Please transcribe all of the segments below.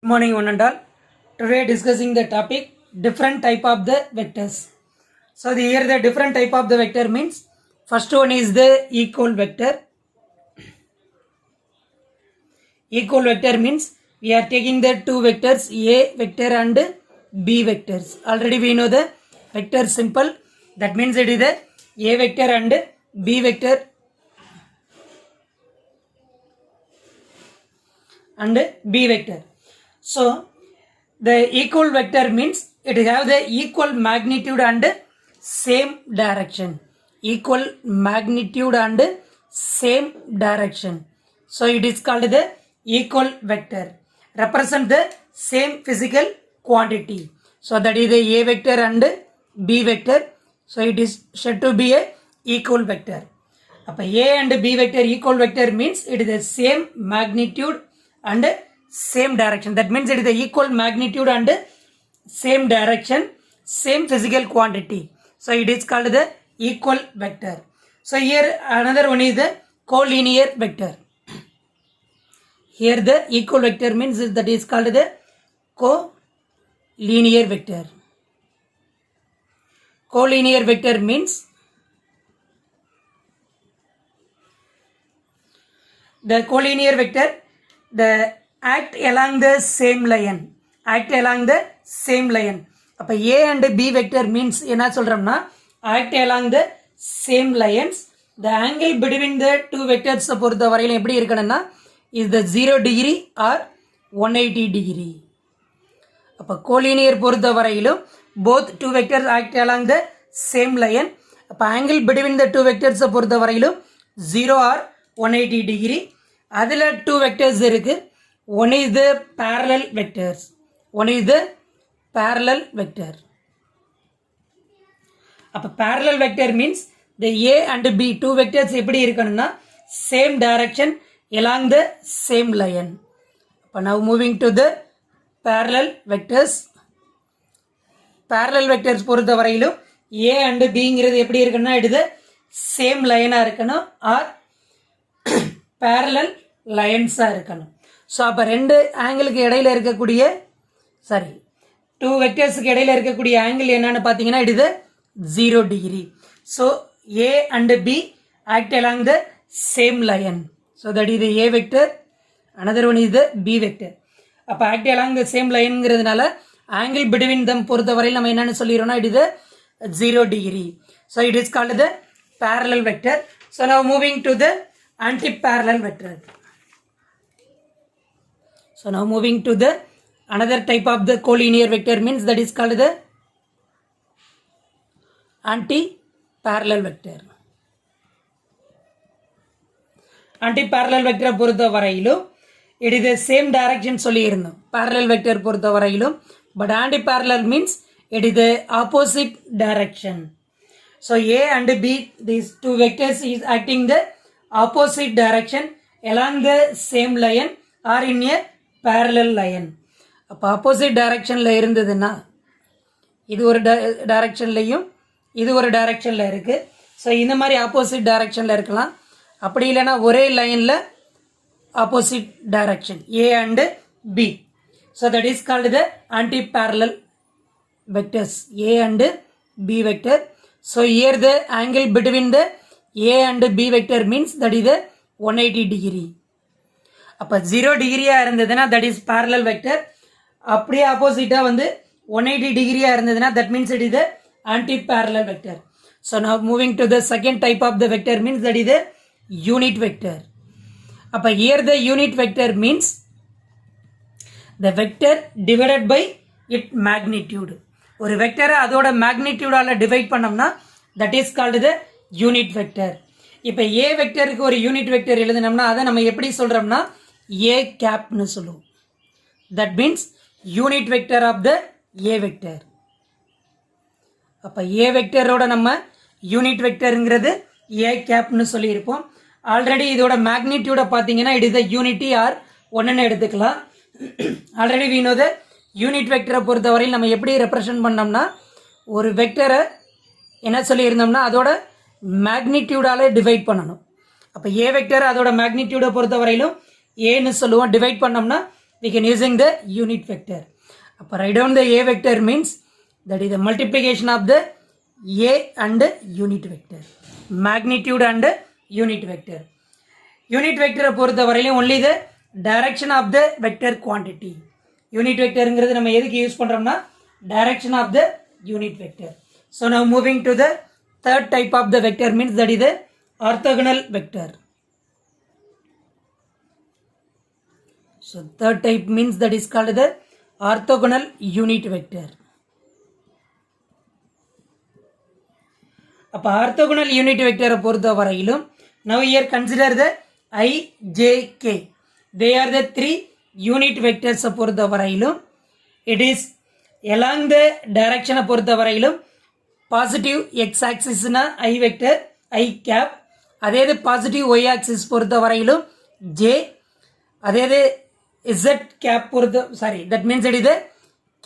Good morning one and all. Today discussing the topic different type of the vectors. So here the different type of the vector means first one is the equal vector. Equal vector means we are taking the two vectors A vector and B vectors. Already we know the vector simple. That means it is the A vector and B vector and B vector. So the equal vector means it have the equal magnitude and same direction. Equal magnitude and same direction. So it is called the equal vector. Represent the same physical quantity. So that is the A vector and B vector. So it is said to be a equal vector. A and B vector equal vector means it is the same magnitude and same direction. That means it is the equal magnitude and same direction, same physical quantity. So it is called the equal vector. So here another one is the collinear vector. Here the equal vector means that is called the collinear vector. Collinear vector means the collinear vector, the act along the same line. Act along the same line. அப்போ A and B vector means என்ன சொல்கிறோம்னா act along the same lines. The angle between the two vectors பொறுத்த வரையிலும் எப்படி இருக்கணும்னா is the 0 degree or 180 degree. அப்போ collinear பொறுத்த வரையிலும் both two vectors act along the same line. அப்போ angle between the two vectors பொறுத்த வரையிலும் 0 or 180 degree. அதில் two vectors இருக்கு. One is the parallel vectors. One is the parallel vector. அப்போ parallel vector means the A and B two vectors எப்படி இருக்கணும்னா same direction along the same line. அப்போ now moving to the parallel vectors. Parallel vectors பொறுத்த வரையிலும் A and Bங்கிறது எப்படி இருக்கணும்னா இது same லைனாக இருக்கணும் or parallel லைன்ஸாக இருக்கணும். ஸோ அப்போ ரெண்டு ஆங்கிளுக்கு இடையில் இருக்கக்கூடிய டூ வெக்டர்ஸுக்கு இடையில் இருக்கக்கூடிய ஆங்கிள் என்னன்னு பார்த்தீங்கன்னா இட் இது 0 degree. So A and B act along the same line. So that இது ஏ வெக்டர், அனதர் ஒன் இது பி வெக்டர். அப்போ ஆக்ட் அலாங் த சேம் லைனுங்கிறதுனால ஆங்கிள் பிட்வீன் தம் பொறுத்த வரையில் நம்ம என்னென்னு சொல்லிடுறோம்னா இட் இது 0 degree. So it is called the parallel vector. So now moving to the anti-parallel vector. So now moving to the another type of the collinear vector means that is called the anti-parallel vector. Anti-parallel vector பொறுத்த வரையிலும் it is the same direction சொல்லியிருந்தோம் parallel vector பொறுத்த வரையிலும், but anti-parallel means it is the opposite direction. So A and B, these two vectors is acting the opposite direction along the same line or in a parallel line. அப்போ opposite டைரக்ஷனில் இருந்ததுன்னா இது ஒரு டைரக்ஷன்லையும் இது ஒரு டைரக்ஷனில் இருக்குது. ஸோ இந்த மாதிரி ஆப்போசிட் டைரக்ஷனில் இருக்கலாம். அப்படி இல்லைன்னா ஒரே லைனில் opposite direction A and B. So that is called the anti parallel vectors A and B vector. So here the angle between the A and B vector means that is 180 degree. அப்போ 0 டிகிரியாக இருந்ததுன்னா that is parallel vector. அப்படியே ஆப்போசிட்டாக வந்து 180 டிகிரியாக இருந்ததுன்னா that means it is the anti parallel vector. So now moving to the second type of the vector means that is unit vector. அப்போ here the unit vector means the vector divided by it magnitude. ஒரு வெக்டரை அதோட மேக்னிடியூடால் divide பண்ணோம்னா that is called the unit vector. இப்போ A வெக்டருக்கு ஒரு unit vector எழுதினோம்னா அதை நம்ம எப்படி சொல்கிறோம்னா ஏ கேப்னு சொல்லுவோம். That means unit vector of the A vector. அப்போ ஏ வெக்டரோட நம்ம யூனிட் வெக்டருங்கிறது ஏ கேப்னு சொல்லியிருப்போம். ஆல்ரெடி இதோட மேக்னிடியூடை பார்த்தீங்கன்னா it is the unity or ஒன்றுன்னு எடுத்துக்கலாம். Already we know the unit வெக்டரை பொறுத்தவரையில் நம்ம எப்படி ரெப்ரசன்ட் பண்ணோம்னா ஒரு வெக்டரை என்ன சொல்லியிருந்தோம்னா அதோட மேக்னிடியூடால் டிவைட் பண்ணணும். அப்போ ஏ வெக்டர் அதோட மேக்னிடியூடை பொறுத்த வரையிலும் ஏன்னு சொல்லுவோம். டிவைட் பண்ணோம்னா we can using the unit vector. அப்போ write down the a vector means that is the multiplication of the a and unit vector, magnitude and unit vector. Unit vector பொறுத்த வரையிலும் only the direction of the vector quantity. Unit vectorங்கிறது நம்ம எதுக்கு use பண்றோம்னா direction of the unit vector. So now moving to the third type of the vector means that is the orthogonal vector. So third type means that is called the orthogonal unit vector. அப்போ orthogonal unit vector பொறுத்த வரையிலும் now here consider the I, j, k. They are the three unit vectors பொறுத்த வரையிலும் it is along the direction பொறுத்த வரையிலும் positive x axis னா I vector I cap, அதே இது positive y axis பொறுத்த வரையிலும் j, அதே இது z cap பொறுத்த that means it is the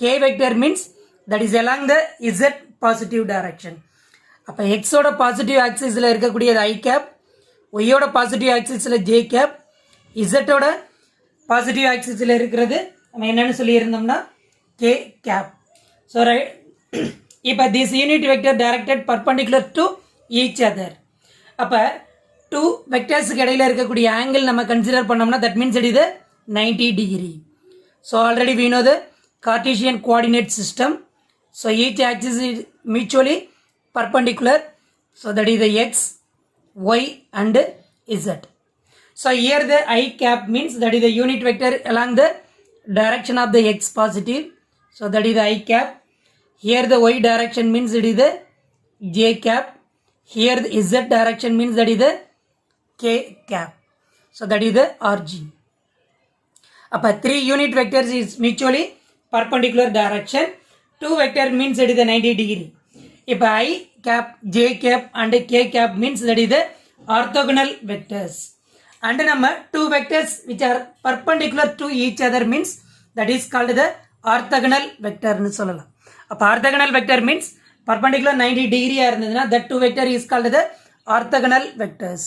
k vector means that is along the z positive direction. அப்போ x ஓட பாசிட்டிவ் ஆக்சிஸில் இருக்கக்கூடியது ஐ கேப், ஒய்யோட பாசிட்டிவ் ஆக்சிஸில் ஜே கேப், இசட்டோட பாசிட்டிவ் ஆக்சிஸில் இருக்கிறது நம்ம என்னென்னு சொல்லியிருந்தோம்னா கே கேப். ஸோ இப்போ this unit vector directed perpendicular to each other. அப்போ two வெக்டர்ஸுக்கு இடையில் இருக்கக்கூடிய ஆங்கிள் நம்ம கன்சிடர் பண்ணோம்னா தட் மீன்ஸ் இட் இது 90 degree. So already we know the Cartesian coordinate system. So each axis is mutually perpendicular, so that is the x, y and z. So here the I cap means that is the unit vector along the direction of the x positive, so that is the I cap. Here the y direction means it is the j cap. Here the z direction means that is the k cap, so that is the rg. Appa three unit vectors is mutually perpendicular direction. Two vector means it is the 90 degree. If I cap, j cap and k cap means that is the orthogonal vectors. And number two vectors which are perpendicular to each other means that is called the orthogonal vector. Orthogonal vector means perpendicular 90 degree. That two vector is called the orthogonal vectors.